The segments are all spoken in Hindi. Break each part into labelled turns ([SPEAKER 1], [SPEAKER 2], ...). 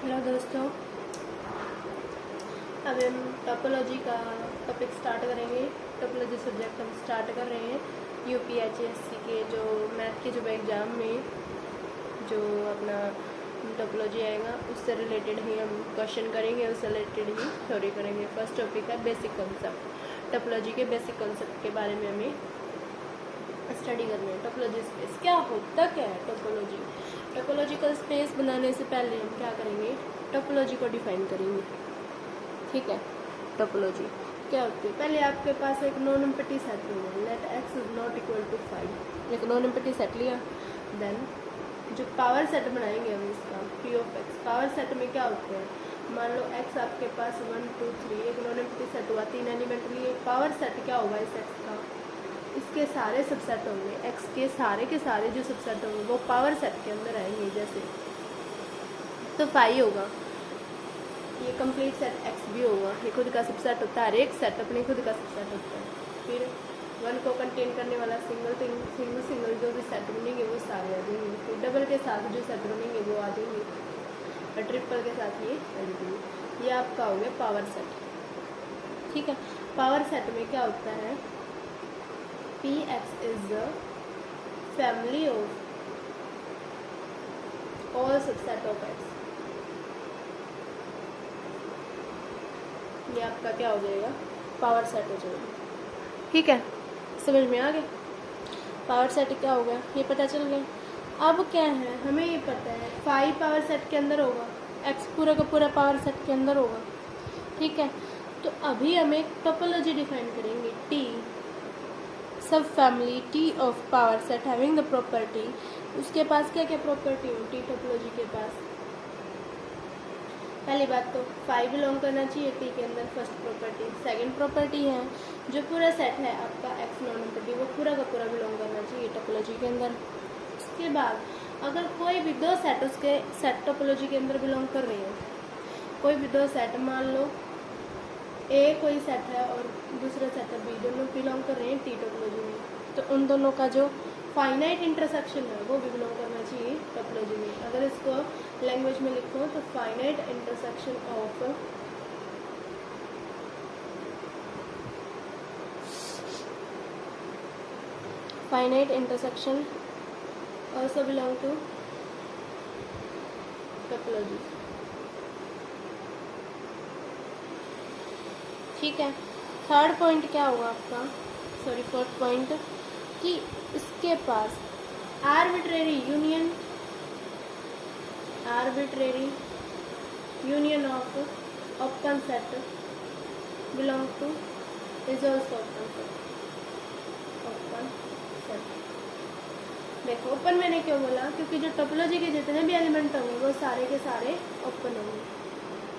[SPEAKER 1] हेलो दोस्तों, अब हम टोपोलॉजी का टॉपिक स्टार्ट करेंगे। टोपोलॉजी सब्जेक्ट हम स्टार्ट कर रहे हैं यूपीएचएससी के जो मैथ के जो एग्ज़ाम में जो अपना टोपोलॉजी आएगा उससे रिलेटेड ही हम क्वेश्चन करेंगे, उससे रिलेटेड ही थ्योरी करेंगे। फर्स्ट टॉपिक है बेसिक कॉन्सेप्ट। टोपोलॉजी के बेसिक कॉन्सेप्ट के बारे में हमें स्टडी करनी है। टोपोलॉजी स्पेस क्या होता, क्या है टोपोलॉजी। टोपोलॉजिकल स्पेस बनाने से पहले हम क्या करेंगे, टोपोलॉजी को डिफाइन करेंगे। ठीक है, टोपोलॉजी क्या होती है। पहले आपके पास एक नॉन एम्प्टी सेट होगा, let X is not equal to 5। एक नॉन एम्प्टी सेट लिया, देन जो पावर सेट बनाएंगे हम इसका P of X. Power set में क्या होते हैं, मान लो एक्स आपके पास 1 2 3 एक नॉन एम्प्टी सेट हुआ, 3 एलिमेंट लिए। पावर सेट क्या होगा इस एक्स का, इसके सारे सबसेट होंगे, एक्स के सारे जो सबसेट होंगे वो पावर सेट के अंदर आएंगे। जैसे तो 5 होगा, ये कंप्लीट सेट एक्स भी होगा, ये खुद का सबसेट होता है, हर एक सेट अपने खुद का सबसेट होता है। फिर 1 को कंटेन करने वाला सिंगल जो भी सेट बनेंगे वो सारे आ जाएंगे। फिर डबल के साथ जो सेट बनेंगे वो आ जाएंगे, और ट्रिपल के साथ ये आ जाएंगे। ये आपका हो गया पावर सेट। ठीक है, पावर सेट में क्या होता है, Px is the family of all subset of X। ये आपका क्या हो जाएगा, पावर सेट हो जाएगा। ठीक है, समझ में आ गया। पावर सेट क्या होगा ये पता चल गया। अब क्या है, हमें ये पता है 5 पावर सेट के अंदर होगा, X पूरा का पूरा पावर सेट के अंदर होगा। ठीक है, तो अभी हम एक टोपोलॉजी डिफाइन करेंगे, T सब family T of power set having the property. उसके पास क्या क्या प्रॉपर्टी होती है टोपोलॉजी के पास। पहली बात तो 5 बिलोंग करना चाहिए टी के अंदर, फर्स्ट प्रॉपर्टी। सेकंड प्रॉपर्टी है जो पूरा सेट है आपका एक्स नॉन एम्प्टी वो पूरा का पूरा बिलोंग करना चाहिए टोपोलॉजी के अंदर। उसके बाद अगर कोई भी दो सेट उसके सेट टोपोलॉजी के अंदर बिलोंग कर रही है, कोई भी दो सेट, मान लो ए कोई सेट है और दूसरा सेट है बी, दोनों बिलोंग कर रहे हैं टी टोपोलॉजी में, तो उन दोनों का जो फाइनाइट इंटरसेक्शन है वो भी बिलोंग करना चाहिए टोपोलॉजी में। अगर इसको लैंग्वेज में लिखो तो finite intersection of also belong to topology. ठीक है, थर्ड पॉइंट क्या होगा आपका, सॉरी फोर्थ पॉइंट, कि इसके पास arbitrary union of open set belong to is also open set. देखो ओपन मैंने क्यों बोला, क्योंकि जो टोपोलॉजी के जितने भी एलिमेंट होंगे वो सारे के सारे ओपन होंगे।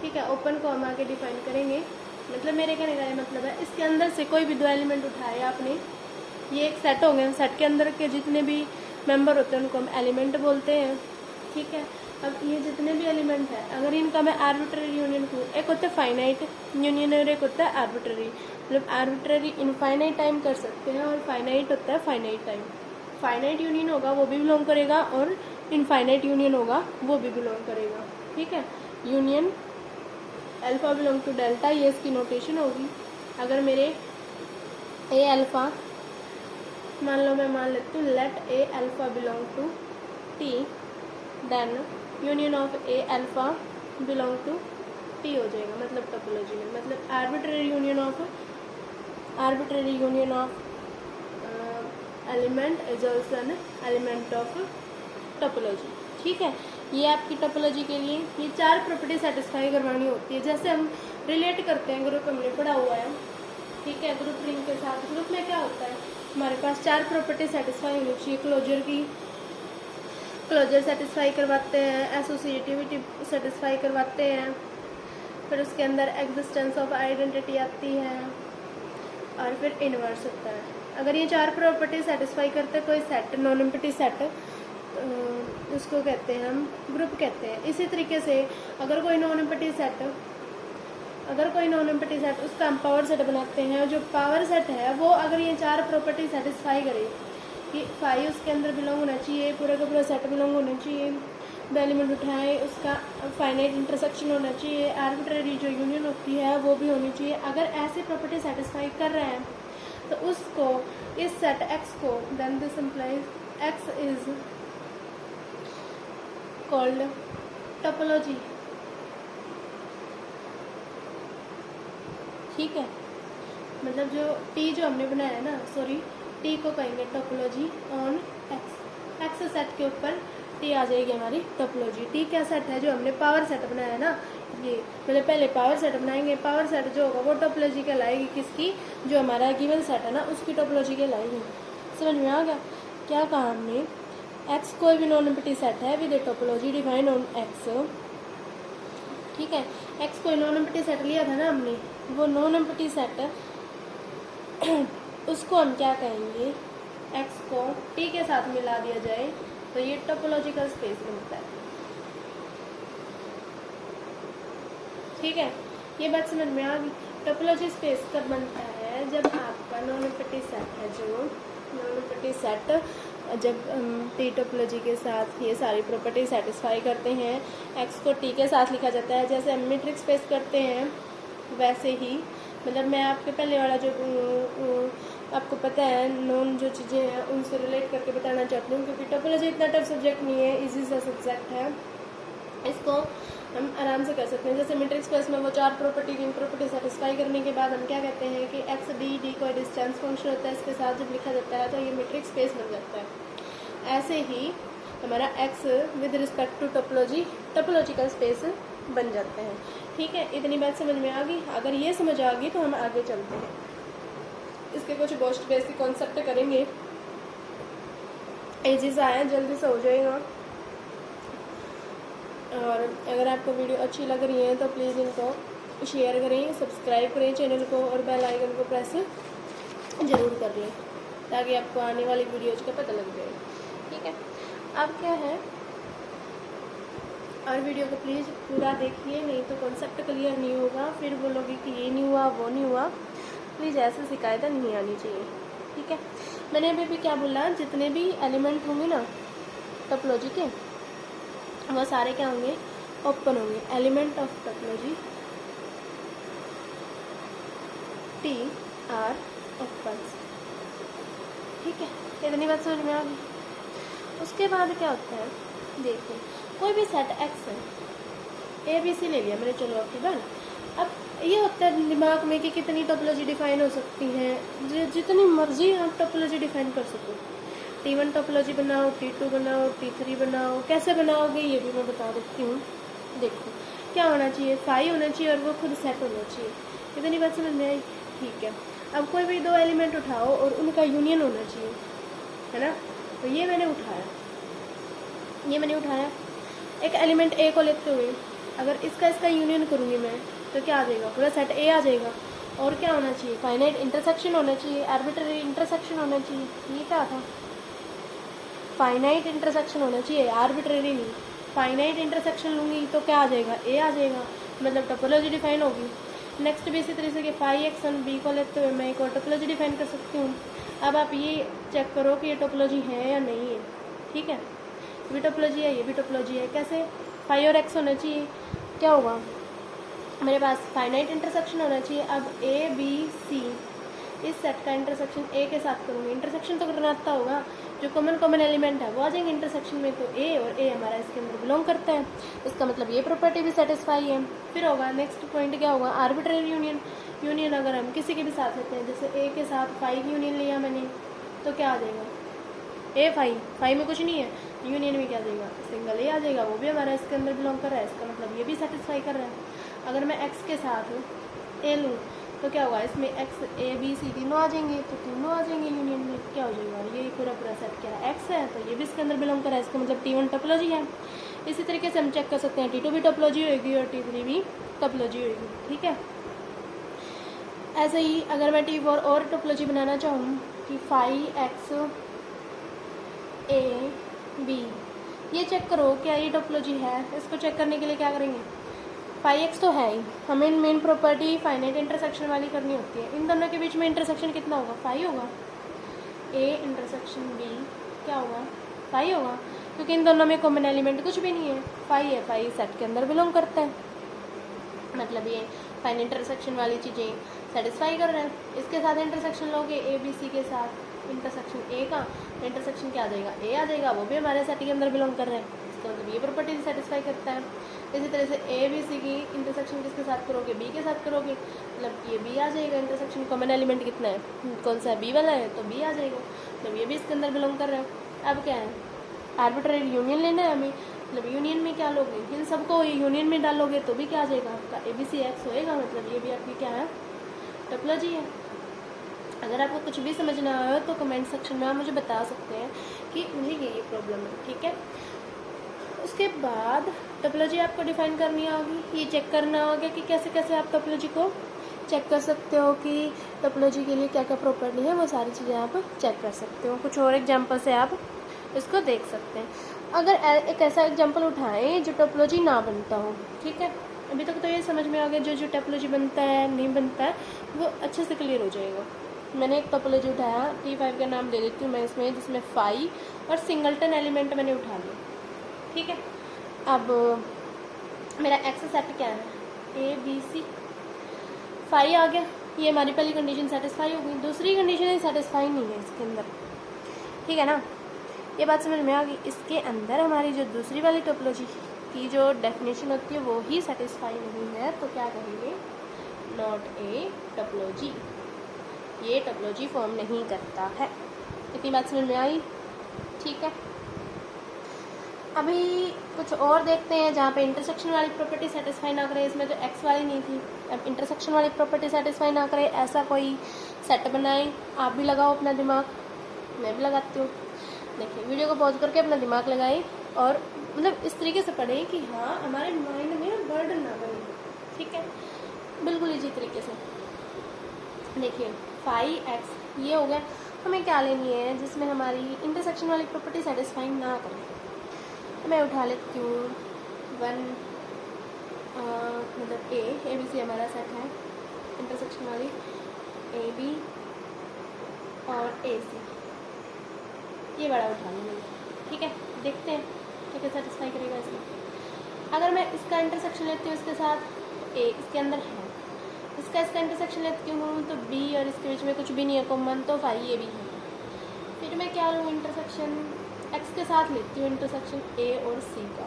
[SPEAKER 1] ठीक है, ओपन को हम आगे डिफाइन करेंगे। मतलब मेरे कहने का ये मतलब है, इसके अंदर से कोई भी दो एलिमेंट उठाए आपने, ये एक सेट हो गए, सेट के अंदर के जितने भी मेंबर होते हैं उनको हम एलिमेंट बोलते हैं। ठीक है, अब ये जितने भी एलिमेंट है अगर इनका मैं आर्बिट्ररी यूनियन करूँ, एक होता है फाइनाइट यूनियन और एक होता है आर्बिट्ररी। मतलब आर्बिट्ररी इनफाइनाइट टाइम कर सकते हैं और फाइनाइट होता है फाइनाइट टाइम। फाइनाइट यूनियन होगा वो भी बिलोंग करेगा और इनफाइनाइट यूनियन होगा वो भी बिलोंग करेगा। ठीक है, union alpha belong to delta, ये इसकी नोटेशन होगी। अगर मेरे ए अल्फा, मान लो मैं मान लेती हूँ let A alpha belong to T, then union of A alpha belong to T हो जाएगा। मतलब टोपोलॉजी में मतलब arbitrary union of element is also an element of topology. ठीक है, ये आपकी टोपोलॉजी के लिए ये 4 प्रॉपर्टी सेटिस्फाई करवानी होती है। जैसे हम रिलेट करते हैं, ग्रुप हमने पढ़ा हुआ है। ठीक है, ग्रुप रिंग के साथ ग्रुप में क्या होता है, हमारे पास 4 प्रॉपर्टी सेटिस्फाई होनी चाहिए। क्लोजर सेटिस्फाई करवाते हैं, एसोसिएटिविटी सेटिस्फाई करवाते हैं, फिर उसके अंदर एग्जिस्टेंस ऑफ आइडेंटिटी आती है, और फिर इनवर्स होता है। अगर ये 4 प्रॉपर्टी सेटिस्फाई करते कोई सेट, नॉन एम्प्टी सेट, उसको कहते हैं हम ग्रुप कहते हैं। इसी तरीके से अगर कोई नॉन एम्प्टी सेट उसका हम पावर सेट बनाते हैं, और जो पावर सेट है वो अगर ये 4 प्रॉपर्टी सेटिस्फाई करे कि 5 उसके अंदर बिलोंग होना चाहिए, पूरा का पूरा सेट बिलोंग होना चाहिए, दो एलिमेंट उठाएं उसका फाइनाइट इंटरसेक्शन होना चाहिए, आर्बिट्ररी जो यूनियन होती है वो भी होनी चाहिए। अगर ऐसी प्रॉपर्टी सेटिस्फाई कर रहे हैं तो उसको इस सेट एक्स को then this implies X is called topology. ठीक है, मतलब जो टी जो हमने बनाया है ना, सॉरी टी को कहेंगे topology on x. X set के ऊपर टी आ जाएगी हमारी टोपोलॉजी। टी क्या सेट है, जो हमने पावर सेट बनाया है ना, ये मतलब पहले पावर सेट बनाएंगे, पावर सेट जो होगा वो टोपोलॉजी कहलाएगी किसकी, जो हमारा गिवन सेट है ना उसकी टोपोलॉजी कहलाएगी। समझ में आ गया क्या कहा हमने? एक्स कोई भी नॉन एम्प्टी सेट है with A topology defined on x. ठीक है, एक्स कोई नॉन एम्प्टी सेट लिया था ना हमने, वो नॉन एम्प्टी सेट उसको हम क्या कहेंगे, एक्स को टी के साथ मिला दिया जाए तो ये टोपोलॉजिकल स्पेस बनता है। ठीक है, ये बात समझ में आ गई। टोपोलॉजी स्पेस कब बनता है, जब आपका नॉन एम्प्टी सेट है, जो नॉन एम्प्टी सेट जब टी टोपोलॉजी के साथ ये सारी प्रॉपर्टी सेटिस्फाई करते हैं, एक्स को टी के साथ लिखा जाता है। जैसे हम मीट्रिक स्पेस करते हैं वैसे ही, मतलब मैं आपके पहले वाला जो आपको पता है नॉन जो चीज़ें हैं उनसे रिलेट करके बताना चाहती हूँ, क्योंकि टोपोलॉजी इतना टफ सब्जेक्ट नहीं है, इजी सा सब्जेक्ट है, इसको हम आराम से कर सकते हैं। जैसे मीट्रिक स्पेस में वो 4 प्रॉपर्टी सेटिस्फाई करने के बाद हम क्या कहते हैं कि एक्स डी कोई डिस्टेंस फंक्शन होता है, इसके साथ जब लिखा जाता है तो ये मीट्रिक स्पेस बन जाता है। ऐसे ही हमारा X with respect to topological space बन जाते हैं। ठीक है, इतनी बात समझ में आ गई। अगर ये समझ आ गई तो हम आगे चलते हैं, इसके कुछ मोस्ट बेसिक कॉन्सेप्ट करेंगे। एजिस आया जल्दी से हो जाएगा। और अगर आपको वीडियो अच्छी लग रही है तो प्लीज़ इनको शेयर करें, सब्सक्राइब करें चैनल को और बेल आइकन को प्रेस ज़रूर कर लें ताकि आपको आने वाली वीडियोज का पता लग जाए। ठीक है, अब क्या है, और वीडियो को प्लीज़ पूरा देखिए, नहीं तो कॉन्सेप्ट क्लियर नहीं होगा, फिर बोलोगे कि ये नहीं हुआ वो नहीं हुआ। प्लीज़ ऐसे शिकायतें नहीं आनी चाहिए। ठीक है, मैंने अभी भी क्या बोला, जितने भी एलिमेंट होंगे ना टोपोलॉजी के वो सारे क्या होंगे, ओपन होंगे। Element of topology T R open. ठीक है, इतनी बात समझ में आ गई। उसके बाद क्या होता है, देखिए कोई भी सेट एक्स है, ए बी सी ले लिया मैंने, चलो आपकी बात। अब ये होता है दिमाग में कि कितनी टोपोलॉजी डिफाइन हो सकती है, जितनी मर्जी आप टोपोलॉजी डिफाइन कर सको। T1 टोपोलॉजी बनाओ, T2 बनाओ, T3 बनाओ, कैसे बनाओगे ये भी मैं बता देती हूँ। देखो क्या होना चाहिए, फाई होना चाहिए और वो खुद सेट होना चाहिए। इतनी बात समझ में आई? ठीक है, अब कोई भी 2 एलिमेंट उठाओ और उनका यूनियन होना चाहिए, है ना। तो ये मैंने उठाया, एक एलिमेंट ए को लेते हुए अगर इसका यूनियन करूँगी मैं तो क्या आ जाएगा, पूरा सेट ए आ जाएगा। और क्या होना चाहिए, फाइनाइट इंटरसेक्शन होना चाहिए, आर्बिट्ररी इंटरसेक्शन होना चाहिए। ये क्या था, फाइनाइट इंटरसेक्शन होना चाहिए, आर्बिट्ररी नहीं। फाइनाइट इंटरसेक्शन लूँगी तो क्या आ जाएगा, ए आ जाएगा, मतलब टोपोलॉजी डिफाइन होगी। नेक्स्ट भी इसी तरह से कि फाई एक्स और बी को लेते हुए मैं एक और टोपोलॉजी डिफाइन कर सकती हूँ। अब आप ये चेक करो कि ये टोपोलॉजी है या नहीं है। ठीक है, ये भी टोपोलॉजी है, ये भी टोपोलॉजी है। कैसे, फाई और एक्स होना चाहिए, क्या होगा मेरे पास, फाइनाइट इंटरसेक्शन होना चाहिए। अब ए बी सी इस सेट का इंटरसेक्शन ए के साथ करूँगी, इंटरसेक्शन तो करना आता होगा, जो कॉमन एलिमेंट है वो आ जाएंगे इंटरसेक्शन में, तो ए और ए हमारा इसके अंदर बिलोंग करता है, इसका मतलब ये प्रॉपर्टी भी सेटिस्फाई है। फिर होगा नेक्स्ट पॉइंट क्या होगा, आर्बिट्ररी यूनियन अगर हम किसी के भी साथ लेते हैं, जैसे ए के साथ फाई यूनियन लिया मैंने तो क्या आ जाएगा, ए फाई में कुछ नहीं है, यूनियन में क्या आ जाएगा, सिंगल ए आ जाएगा, वो भी हमारा इसके अंदर बिलोंग कर रहा है, इसका मतलब ये भी सेटिस्फाई कर रहा है। अगर मैं एक्स के साथ ए लूँ तो क्या होगा, इसमें एक्स ए बी सी तीनों आ जाएंगे, तो तीनों आ जाएंगे यूनियन में, क्या हो जाएगा, ये पूरा सेट क्या है, एक्स है, तो ये भी इसके अंदर बिलोंग कर रहा है, इसका मतलब T1 टोपोलॉजी है। इसी तरीके से हम चेक कर सकते हैं T2 भी टोपोलॉजी होगी और T3 भी टोपोलॉजी होगी। ठीक है, ऐसे ही अगर मैं T4 और टोपोलॉजी बनाना चाहूँ कि फाई एक्स ए बी, ये चेक करो क्या ये टोपोलॉजी है। इसको चेक करने के लिए क्या करेंगे, फाई एक्स तो है ही, हमें मेन प्रॉपर्टी फाइनाइट इंटरसेक्शन वाली करनी होती है। इन दोनों के बीच में इंटरसेक्शन कितना होगा, फाई होगा, ए इंटरसेक्शन बी क्या होगा, फाई होगा। क्योंकि इन दोनों में कॉमन एलिमेंट कुछ भी नहीं है। फाई है, फाई सेट के अंदर बिलोंग करता है, मतलब ये फाइन इंटरसेक्शन वाली चीज़ें सेटिस्फाई कर रहे हैं। इसके साथ इंटरसेक्शन लोगे ए बी सी के साथ, इंटरसेक्शन ए का इंटरसेक्शन क्या आ जाएगा, ए आ जाएगा, वो भी हमारे सेट के अंदर बिलोंग कर रहे हैं, इसका मतलब ये प्रॉपर्टी सेटिस्फाई करता है। इसी तरह से ए बी सी की इंटरसेक्शन किसके साथ करोगे, बी के साथ करोगे, मतलब ये बी आ जाएगा। इंटरसेक्शन कॉमन एलिमेंट कितना है, कौन सा है, बी वाला है, तो बी आ जाएगा, मतलब ये भी इसके अंदर बिलोंग कर रहा है। अब क्या है, आर्बिट्रेरी यूनियन लेना है हमें, मतलब यूनियन में क्या लोगे, इन सबको यूनियन में डालोगे तो भी क्या आ जाएगा आपका ए बी सी एक्स होएगा, मतलब ये भी आपकी क्या है, टोपोलॉजी है। अगर आपको कुछ भी समझ ना आए तो कमेंट सेक्शन में आप मुझे बता सकते हैं कि मुझे ये प्रॉब्लम है, ठीक है। उसके बाद टोपोलॉजी आपको डिफाइन करनी होगी, ये चेक करना होगा कि कैसे कैसे आप टोपोलॉजी को चेक कर सकते हो कि टोपोलॉजी के लिए क्या क्या प्रॉपर्टी है, वो सारी चीज़ें आप चेक कर सकते हो। कुछ और एग्जाम्पल से आप इसको देख सकते हैं। अगर एक ऐसा एग्जाम्पल उठाएं जो टोपोलॉजी ना बनता हो, ठीक है, अभी तक तो ये समझ में आ गया जो जो टोपोलॉजी बनता है नहीं बनता है वो अच्छे से क्लियर हो जाएगा। मैंने एक टोपोलॉजी उठाया, T5 का नाम दे देती हूँ मैं इसमें, जिसमें फाई और सिंगलटन एलिमेंट मैंने उठा लिया, ठीक है। अब मेरा एक्स सेट क्या है, ए बी सी, फाई आ गया, ये हमारी पहली कंडीशन सेटिस्फाई हो गई। दूसरी कंडीशन सेटिस्फाई नहीं है इसके अंदर, ठीक है ना, ये बात समझ में आ गई। इसके अंदर हमारी जो दूसरी वाली टोपोलॉजी की जो डेफिनेशन होती है वो ही सेटिस्फाई नहीं है, तो क्या कहेंगे, नॉट ए टोपोलॉजी, ये टोपोलॉजी फॉर्म नहीं करता है। इतनी बात समझ में आई, ठीक है। अभी कुछ और देखते हैं जहाँ पे इंटरसेक्शन वाली प्रॉपर्टी सेटिस्फाई ना करे, इसमें तो एक्स वाली नहीं थी, अब इंटरसेक्शन वाली प्रॉपर्टी सेटिस्फाई ना करे, ऐसा कोई सेट बनाए। आप भी लगाओ अपना दिमाग, मैं भी लगाती हूँ। देखिए वीडियो को पॉज करके अपना दिमाग लगाएं और मतलब इस तरीके से पढ़ें कि हाँ हमारे माइंड में बर्डन ना बने, ठीक है, बिल्कुल इसी तरीके से। देखिए फाई एक्स ये हो गया, हमें क्या लेनी है जिसमें हमारी इंटरसेक्शन वाली प्रॉपर्टी सेटिस्फाई ना करे। तो मैं उठा लेती हूँ वन, मतलब ए बी सी हमारा सेट है, इंटरसेक्शन वाली ए बी और ए सी, ये बड़ा उठा लेंगे, ठीक है। देखते हैं क्या क्या सेटिस्फाई करेगा इसमें। अगर मैं इसका इंटरसेक्शन लेती हूँ इसके साथ, ए इसके अंदर है, इसका इंटरसेक्शन लेती हूँ तो बी और इसके बीच में कुछ भी नहीं है कॉमन, तो फाई ये भी है। फिर मैं क्या लूँ, इंटरसेक्शन एक्स के साथ लेती हूँ इंटरसेक्शन ए और सी का,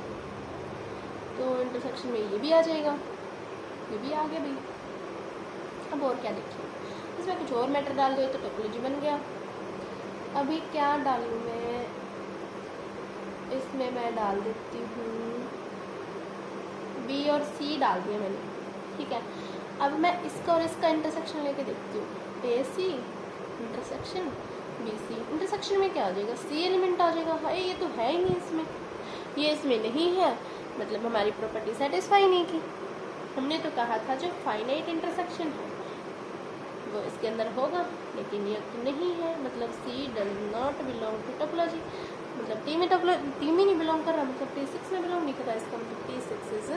[SPEAKER 1] तो इंटरसेक्शन में ये भी आ जाएगा, ये भी आ गया भाई। अब और क्या देखिए, इसमें कुछ और मैटर डाल दो तो टोपोलॉजी बन गया। अभी क्या डालूँ मैं इसमें, मैं डाल देती हूँ बी और सी डाल दिया मैंने, ठीक है। अब मैं इसका और इसका इंटरसेक्शन लेके देखती हूँ, A C intersection B C, intersection में क्या आ जाएगा, सी एलिमेंट आ जाएगा। हाय ये तो है ही नहीं इसमें, ये इसमें नहीं है, मतलब हमारी प्रॉपर्टी सेटिस्फाई नहीं की। हमने तो कहा था जो फाइनाइट इंटरसेक्शन है वो इसके अंदर होगा, लेकिन ये तो नहीं है, मतलब C does not belong to topology, मतलब टी में नहीं बिलोंग कर रहा, मतलब T6 में बिलोंग नहीं कर रहा, इसका मतलब T6 इज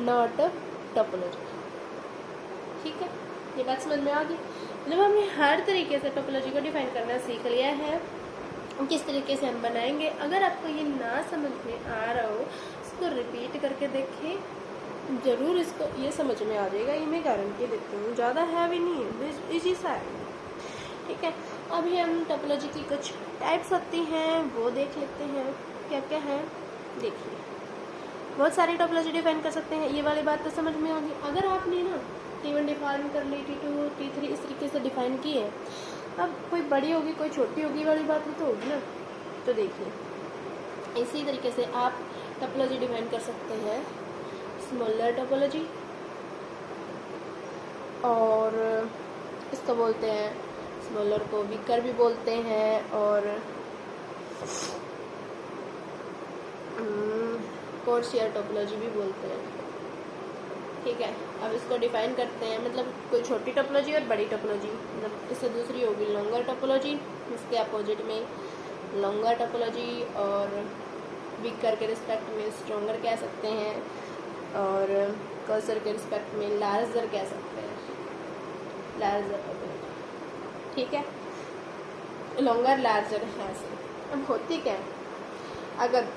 [SPEAKER 1] नॉट टोपोलॉजी, ठीक है। ये बात समझ में आ गई, मतलब हमने हर तरीके से टोपोलॉजी को डिफाइन करना सीख लिया है, किस तरीके से हम बनाएंगे। अगर आपको ये ना समझ में आ रहा हो इसको रिपीट करके देखें, ज़रूर इसको ये समझ में आ जाएगा, ये मैं गारंटी देती हूँ, ज़्यादा हैवी नहीं है, इजी सा है, ठीक है। अभी हम टोपोलॉजी की कुछ टाइप्स होती हैं वो देख लेते हैं, क्या क्या है। देखिए बहुत सारी टोपोलॉजी डिफाइन कर सकते हैं, ये वाली बात तो समझ में आ गई। अगर आपने ना T1 डिफाइन कर ली, T2 T3 इस तरीके से डिफाइन की है, अब कोई बड़ी होगी कोई छोटी होगी वाली बात भी तो होगी ना। तो देखिए इसी तरीके से आप टोपोलॉजी डिफाइन कर सकते हैं, स्मॉलर टोपोलॉजी, और इसको बोलते हैं, स्मॉलर को वीकर भी बोलते हैं, और कोर्सियर टोपोलॉजी भी बोलते हैं, ठीक है। अब इसको डिफाइन करते हैं, मतलब कोई छोटी टोपोलॉजी और बड़ी टोपोलॉजी, मतलब इससे दूसरी होगी लॉन्गर टोपोलॉजी, इसके अपोजिट में लॉन्गर टोपोलॉजी, और वीकर के रिस्पेक्ट में स्ट्रॉन्गर कह सकते हैं, और कर्सर के रिस्पेक्ट में लार्जर कह सकते हैं, लार्जर टोपोलॉजी, ठीक है। लॉन्गर लार्जर है ऐसे। अब होती क्या है, अगर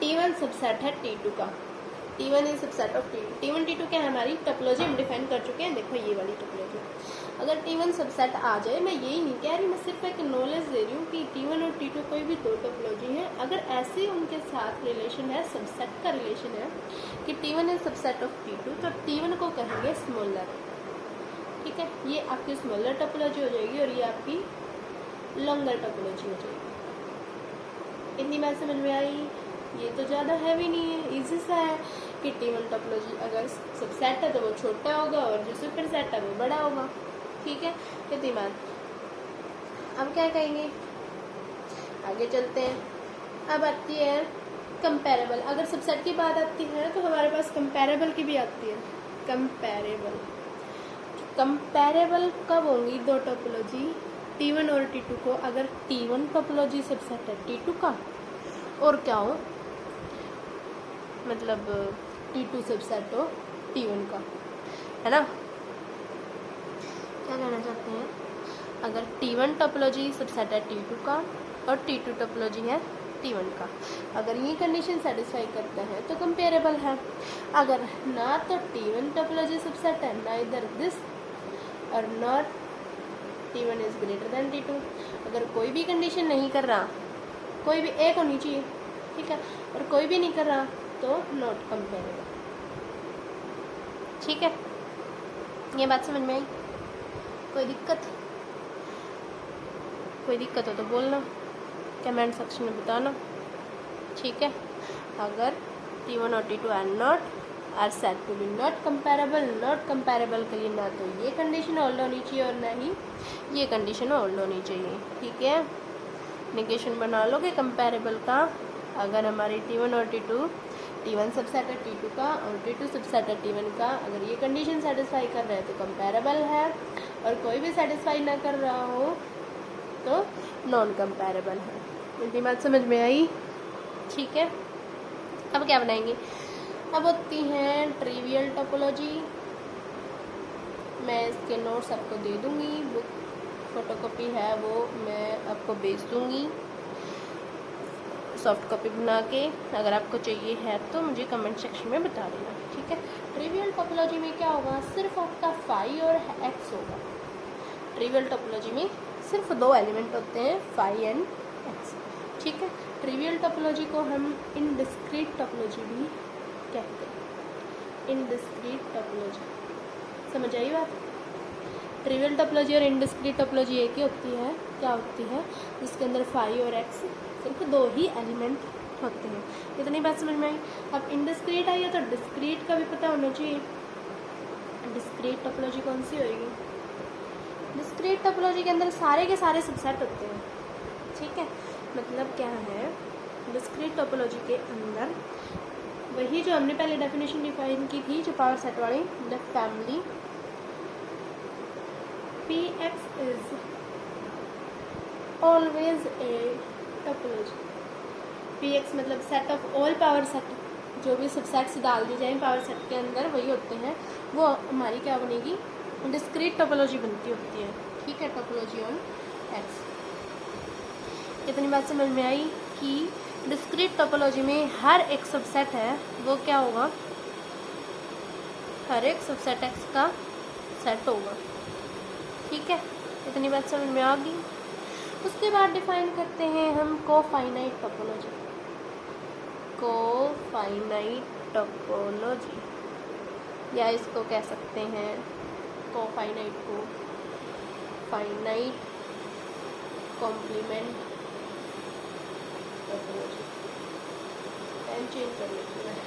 [SPEAKER 1] T1 सबसेट है T2 का, T1 is subset of T2, T1 T2 क्या है हमारी टोपोलॉजी हम डिफाइन कर चुके हैं, देखो ये वाली टोपोलॉजी। अगर T1 सबसेट आ जाए, मैं यही नहीं कह रही, मैं सिर्फ एक नॉलेज दे रही हूँ कि T1 और T2 कोई भी दो टोपोलॉजी है, अगर ऐसे उनके साथ रिलेशन है, सबसेट का रिलेशन है कि T1 is subset of T2, तो T1 को कहेंगे स्मॉलर, ठीक है। ये आपकी स्मॉलर टोपोलॉजी हो जाएगी और ये आपकी लॉन्गर टोपोलॉजी हो जाएगी। इतनी बात समझ में आई? ये तो ज़्यादा हैवी नहीं है, इजी सा है कि T1 टोपोलॉजी अगर सबसेट है तो वो छोटा होगा और जो सुपर सेट है वो बड़ा होगा, ठीक है। इतनी बात। अब क्या कहेंगे, आगे चलते हैं। अब आती है कंपैरेबल। अगर सबसेट की बात आती है तो हमारे पास कंपैरेबल की भी आती है। कंपैरेबल कब होंगी दो टोपोलॉजी, T1 और T2 को, अगर T1 टोपोलॉजी सबसेट है T2 का और क्या हो, मतलब T2 सबसेट हो T1 का, है ना। क्या कहना चाहते हैं, अगर T1 टोपोलॉजी सबसेट है T2 का और T2 टोपोलॉजी है T1 का, अगर ये कंडीशन सेटिस्फाई करता है तो कंपेरेबल है। अगर ना तो T1 टोपोलॉजी सबसेट है, ना इधर दिस और not T1 is greater than T2, अगर कोई भी कंडीशन नहीं कर रहा, कोई भी एक होनी चाहिए, ठीक है, और कोई भी नहीं कर रहा तो नॉट कंपेरेबल, ठीक है। ये बात समझ में आई? कोई दिक्कत हो तो बोलना, कमेंट सेक्शन में बताना, ठीक है। अगर T1 और T2 are not are said to be not comparable के लिए ना तो ये कंडीशन होल्ड होनी चाहिए और ना ही ये कंडीशन होल्ड होनी चाहिए, ठीक है। निगेशन बना लोगे कंपेरेबल का, अगर हमारी T1 और T1 सबसेट है T2 का और T2 सबसेट है T1 का, अगर ये कंडीशन सेटिस्फाई कर रहे हैं तो कंपेरेबल है, और कोई भी सेटिस्फाई ना कर रहा हो तो नॉन कंपेरेबल है। इतनी बात समझ में आई, ठीक है। अब क्या बनाएंगे, अब होती हैं ट्रिवियल टोपोलॉजी। मैं इसके नोट्स आपको दे दूँगी, बुक फोटोकॉपी है वो मैं आपको भेज दूँगी सॉफ्ट कॉपी बना के, अगर आपको चाहिए है तो मुझे कमेंट सेक्शन में बता देना, ठीक है। ट्रिवियल टोपोलॉजी में क्या होगा, सिर्फ आपका फाई और एक्स होगा। ट्रिवियल टोपोलॉजी में सिर्फ दो एलिमेंट होते हैं, फाई एंड एक्स, ठीक है। ट्रिवियल टोपोलॉजी को हम इनडिस्क्रीट टोपोलॉजी भी कहते हैं, इनडिस्क्रीट टोपोलॉजी। समझ आई बात? ट्रिवियल टोपोलॉजी और इनडिस्क्रीट टोपोलॉजी एक ही होती है, क्या होती है, जिसके अंदर फाई और एक्स सिर्फ दो ही एलिमेंट होते हैं। इतनी बात समझ में आई? अब इनडिस्क्रीट आई है तो डिस्क्रीट का भी पता होना चाहिए। डिस्क्रीट टोपोलॉजी कौन सी होगी, डिस्क्रीट टोपोलॉजी के अंदर सारे के सारे सबसेट होते हैं, ठीक है। मतलब क्या है, डिस्क्रीट टोपोलॉजी के अंदर वही जो हमने पहले डेफिनेशन डिफाइन की थी, जो पावर सेट वाली, the family Px is always a topology। Px मतलब set of all power set, जो भी सबसेट्स डाल दी जाए पावर सेट के अंदर वही होते हैं, वो हमारी क्या बनेगी, डिस्क्रीट टोपोलॉजी बनती होती है, ठीक है। Topology on x. इतनी बात समझ में आई कि डिस्क्रीट टोपोलॉजी में हर एक सबसेट है वो क्या होगा, हर एक सबसेट एक्स का सेट होगा, ठीक है। इतनी बात समझ में आ गई। उसके बाद डिफाइन करते हैं हम कोफाइनाइट टोपोलॉजी। कोफाइनाइट टोपोलॉजी, या इसको कह सकते हैं कोफाइनाइट को finite complement topology. Time change कर लेते हैं,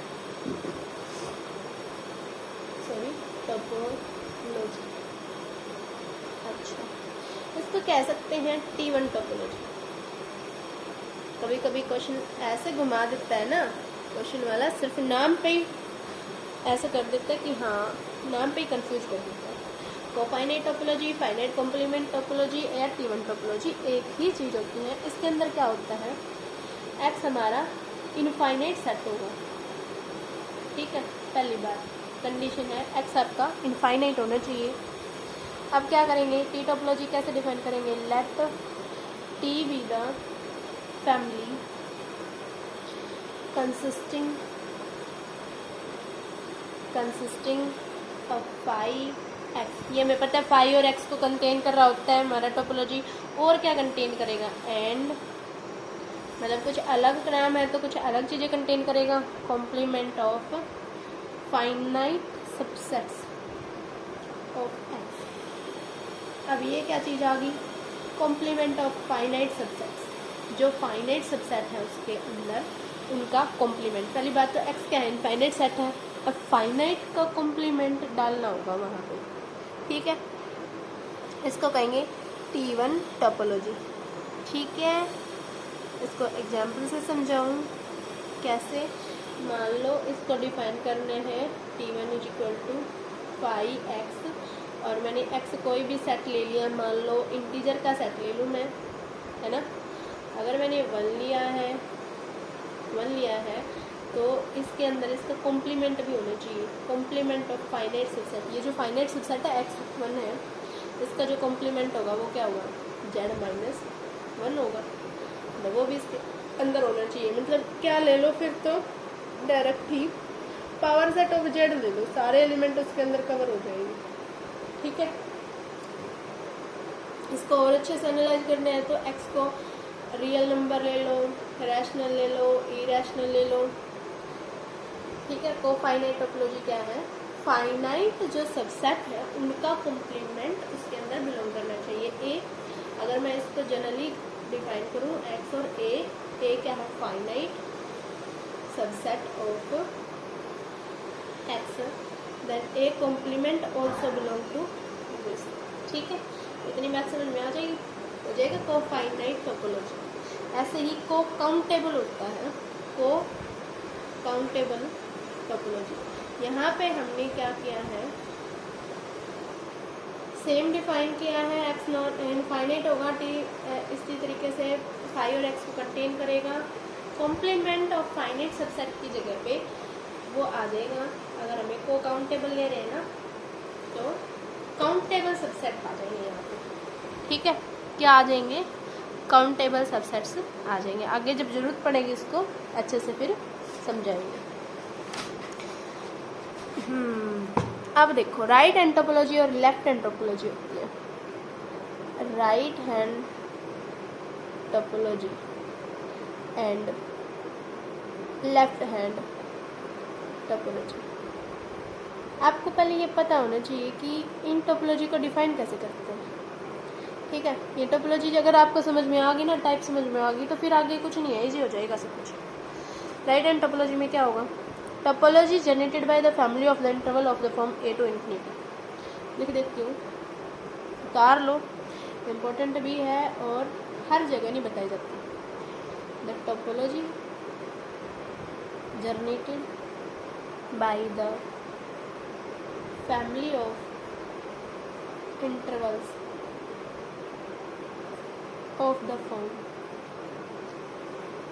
[SPEAKER 1] सॉरी, टोपोलॉजी। अच्छा, इसको कह सकते हैं T1 टोपोलॉजी। कभी कभी क्वेश्चन ऐसे घुमा देता है ना, क्वेश्चन वाला सिर्फ नाम पे ही ऐसा कर देता है कि हाँ, नाम पे ही कंफ्यूज कर देता है। कोफाइनाइट टोपोलॉजी, फाइनाइट कॉम्प्लीमेंट टोपोलॉजी या T1 टोपोलॉजी एक ही चीज़ होती है। इसके अंदर क्या होता है, एक्स हमारा इनफाइनाइट सेट होगा, ठीक है। पहली बार कंडीशन है एक्स आपका इनफाइनाइट होना चाहिए। अब क्या करेंगे, टी टोपोलॉजी कैसे डिफाइन करेंगे, let T be the family consisting of 5x, ये हमें पता है 5 और x को कंटेन कर रहा होता है हमारा टोपोलॉजी। और क्या कंटेन करेगा, एंड मतलब कुछ अलग नाम है तो कुछ अलग चीज़ें कंटेन करेगा। Complement of finite subsets of x। अब ये क्या चीज़ आ गई, कॉम्प्लीमेंट ऑफ फाइनाइट सबसेट्स, जो फाइनाइट सबसेट है उसके अंदर उनका कॉम्प्लीमेंट। पहली बात तो x क्या है, इनफाइनाइट सेट है, और फाइनाइट का कॉम्प्लीमेंट डालना होगा वहाँ पे, ठीक है। इसको कहेंगे T1 टोपोलॉजी, ठीक है। इसको एग्जाम्पल से समझाऊँ कैसे। मान लो इसको डिफाइन करने हैं T1 = 5x, और मैंने x कोई भी सेट ले लिया, मान लो इंटीजर का सेट ले लूँ मैं, है ना। अगर मैंने 1 लिया है तो इसके अंदर इसका कॉम्प्लीमेंट भी होना चाहिए, कॉम्प्लीमेंट ऑफ फाइनाइट सबसेट। ये जो फाइनाइट सबसेट है x1 है, इसका जो कॉम्प्लीमेंट होगा वो क्या होगा, z-1 होगा, तो वो भी इसके अंदर होना चाहिए। मतलब क्या ले लो फिर तो direct he power set of z ले लो, सारे एलिमेंट उसके अंदर कवर हो जाएंगे, ठीक है। इसको और अच्छे से एनालाइज करना है तो x को रियल नंबर ले लो, रैशनल ले लो, इरेशनल ले लो, ठीक है। को फाइनाइट टोपोलॉजी क्या है, फाइनाइट जो सबसेट है उनका कॉम्प्लीमेंट उसके अंदर बिलोंग करना चाहिए। ए, अगर मैं इसको जनरली डिफाइन करूँ x और a क्या है, finite subset of x, then a complement also belong to this, ठीक है। इतनी बात समझ में आ जाएगी, हो जाएगा को फाइनाइट टोपोलॉजी। ऐसे ही को काउंटेबल होता है, को काउंटेबल टोपोलॉजी। यहाँ पे हमने क्या किया है, सेम डिफाइन किया है, x नॉट इनफाइनाइट होगा, t इसी तरीके से 5 और x को कंटेन करेगा। कॉम्प्लीमेंट ऑफ फाइनाइट सबसेट की जगह पे वो आ जाएगा, अगर हमें को काउंटेबल ले रहे हैं ना तो काउंटेबल सबसेट आ जाएंगे यहाँ पे, ठीक है। क्या आ जाएंगे, काउंटेबल सबसेट्स आ जाएंगे। आगे जब जरूरत पड़ेगी इसको अच्छे से फिर समझाएंगे। अब देखो राइट हैंड टोपोलॉजी और लेफ्ट हैंड टोपोलॉजी होती है। Right hand topology and left hand topology. आपको पहले ये पता होना चाहिए कि इन टोपोलॉजी को डिफाइन कैसे करते हैं, ठीक है। ये टोपोलॉजी अगर आपको समझ में आ गई ना, टाइप समझ में आ गई, तो फिर आगे कुछ नहीं है, इजी हो जाएगा सब कुछ। राइट हैंड टोपोलॉजी में क्या होगा, topology generated by the family of the interval of the form a to infinity। लिख देती हूँ, उतार लो, इम्पोर्टेंट भी है और हर जगह नहीं बताई जाती। The topology generated by the family of intervals of the form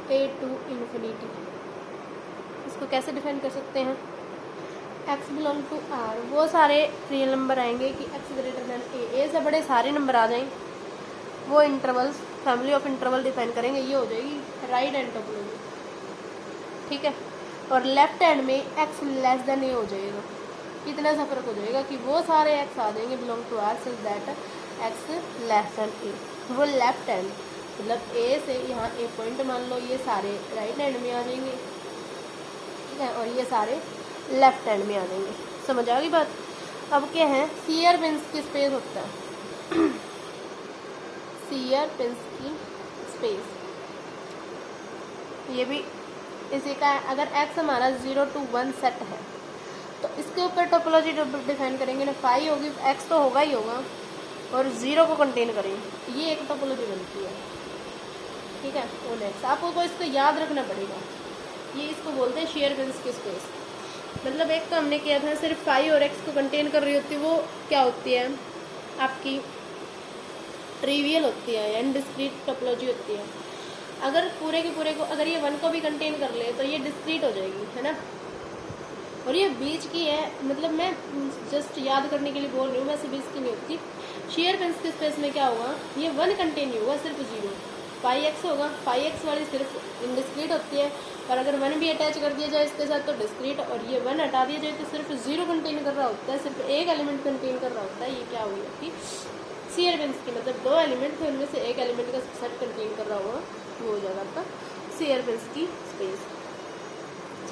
[SPEAKER 1] a to infinity। इसको कैसे डिफाइन कर सकते हैं, x बिलोंग टू r, वो सारे रियल नंबर आएंगे कि x ग्रेटर देन a से बड़े सारे नंबर आ जाएं, वो intervals family of interval define करेंगे। ये हो जाएगी राइट हैंड टोपोलॉजी, ठीक है। और लेफ्ट हैंड में x लेस देन a हो जाएगा, इतना सा फर्क हो जाएगा कि वो सारे x आ जाएंगे belong to r such that x less than a। वो लेफ्ट हैंड मतलब a से यहाँ a पॉइंट मान लो, ये सारे राइट हैंड में आ जाएंगे, ठीक है, और ये सारे लेफ्ट हैंड में आ जाएंगे। समझ आ गई बात। अब क्या है, सीयर पिंस की स्पेस होता है सीयर पिंस की स्पेस, ये भी इसी का है। अगर x हमारा 0 to 1 सेट है तो इसके ऊपर टोपोलॉजी डिफाइन करेंगे ना, 5 होगी, x तो होगा ही होगा, और 0 को कंटेन करेंगे, ये एक टोपोलॉजी बनती है, ठीक है। और नेक्स्ट आपको इसको याद रखना पड़ेगा, ये इसको बोलते हैं शेयर पिंस की स्पेस। मतलब एक तो हमने किया था सिर्फ 5 और x को कंटेन कर रही होती है, वो क्या होती है आपकी ट्रिवियल होती है, यानी डिस्क्रीट टोपोलॉजी होती है। अगर पूरे के पूरे को, अगर ये 1 को भी कंटेन कर ले तो ये डिस्क्रीट हो जाएगी, है ना। और ये बीच की है, मतलब मैं जस्ट याद करने के लिए बोल रही हूँ, वैसे बीच की नहीं होती। शेयर पिंस की स्पेस में क्या होगा, ये 1 कंटेन नहीं होगा, सिर्फ 0, 5x होगा। 5x वाली सिर्फ इनडिस्क्रीट होती है, पर अगर 1 भी अटैच कर दिया जाए इसके साथ तो डिस्क्रीट, और ये 1 हटा दिया जाए तो सिर्फ 0 कंटेन कर रहा होता है, सिर्फ एक एलिमेंट कंटेन कर रहा होता है। ये क्या हुई आपकी सी एलिमेंट्स की, मतलब 2 एलिमेंट थे उनमें से एक एलिमेंट का सेट कंटेन कर रहा होगा, वो हो जाएगा आपका सी एलिमेंट्स की स्पेस।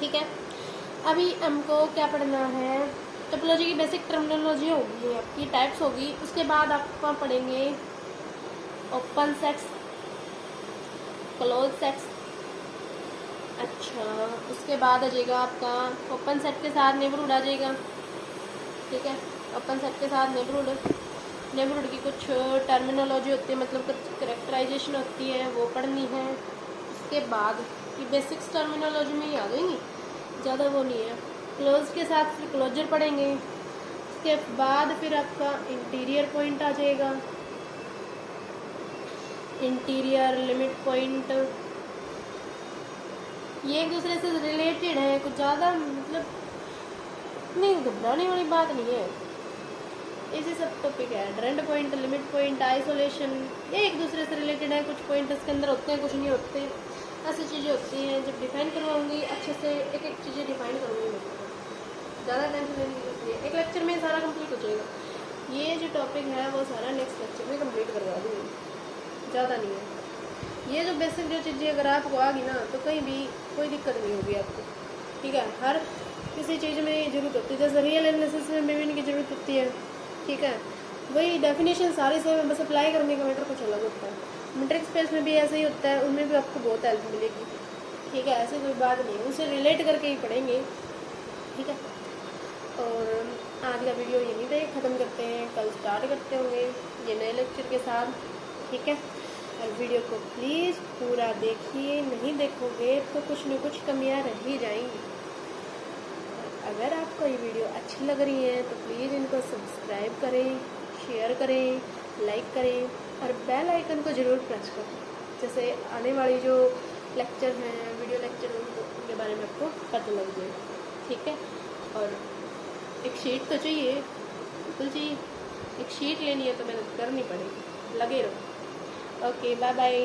[SPEAKER 1] ठीक है, अभी हमको क्या पढ़ना है, टोपोलॉजी की बेसिक टर्मिनोलॉजी होगी आपकी, टाइप्स होगी। उसके बाद आपका पढ़ेंगे ओपन सेट्स, क्लोज सेट्स। अच्छा, उसके बाद आ जाएगा आपका ओपन सेट के साथ नेबरहुड आ जाएगा। ठीक है, ओपन सेट के साथ नेबरहुड की कुछ टर्मिनोलॉजी होती है, मतलब कुछ करेक्टराइजेशन होती है, वो पढ़नी है। उसके बाद ये बेसिक्स टर्मिनोलॉजी में ही आ जाएंगी, ज़्यादा वो नहीं है। क्लोज के साथ फिर क्लोजर पढ़ेंगे। उसके बाद फिर आपका इंटीरियर पॉइंट आ जाएगा, इंटीरियर लिमिट पॉइंट, ये एक दूसरे से रिलेटेड है, कुछ ज़्यादा मतलब नहीं घबराने वाली बात नहीं है, इसी सब टॉपिक है। Drained point, limit point, isolation, ये एक दूसरे से रिलेटेड है, कुछ पॉइंट इसके अंदर होते हैं, कुछ नहीं होते, ऐसी चीज़ें होती हैं। जब डिफाइन करवाऊंगी अच्छे से एक एक चीज़ें डिफाइन करूँगी, मैं ज़्यादा टेंशन लेने की जरूरत नहीं है, एक लेक्चर में सारा कंप्लीट हो जाएगा। ये जो टॉपिक है वो सारा नेक्स्ट लेक्चर में कंप्लीट करवा दूँगी, ज़्यादा नहीं है। ये जो बेसिक जो चीज़ें अगर आपको आ गई ना तो कहीं भी कोई दिक्कत नहीं होगी आपको। ठीक है, हर किसी चीज़ में ज़रूरत होती है, जैसे रियल एनालिसिस में भी इनकी ज़रूरत होती है। ठीक है, वही डेफिनेशन सारी से बस अप्लाई करने का मैटर कुछ अलग होता है। मैट्रिक्स स्पेस में भी ऐसा ही होता है, उनमें भी आपको बहुत हेल्प मिलेगी। ठीक है, ऐसी कोई बात नहीं, उनसे रिलेट करके ही पढ़ेंगे। ठीक है, और आज का वीडियो यहीं पे ख़त्म करते हैं, कल स्टार्ट करते होंगे ये नए लेक्चर के साथ। ठीक है, और वीडियो को प्लीज़ पूरा देखिए, नहीं देखोगे तो कुछ न कुछ कमियां रह ही जाएंगी। अगर आपको ये वीडियो अच्छी लग रही है तो प्लीज़ इनको सब्सक्राइब करें, शेयर करें, लाइक करें और बेल आइकन को ज़रूर प्रेस करें, जैसे आने वाली जो लेक्चर हैं, वीडियो लेक्चर, उनके बारे में आपको पता लग जाए। ठीक है, और एक शीट तो चाहिए, बिल्कुल चाहिए, एक शीट लेनी है तो मेहनत करनी पड़ेगी, लगे रहो। Okay, bye bye.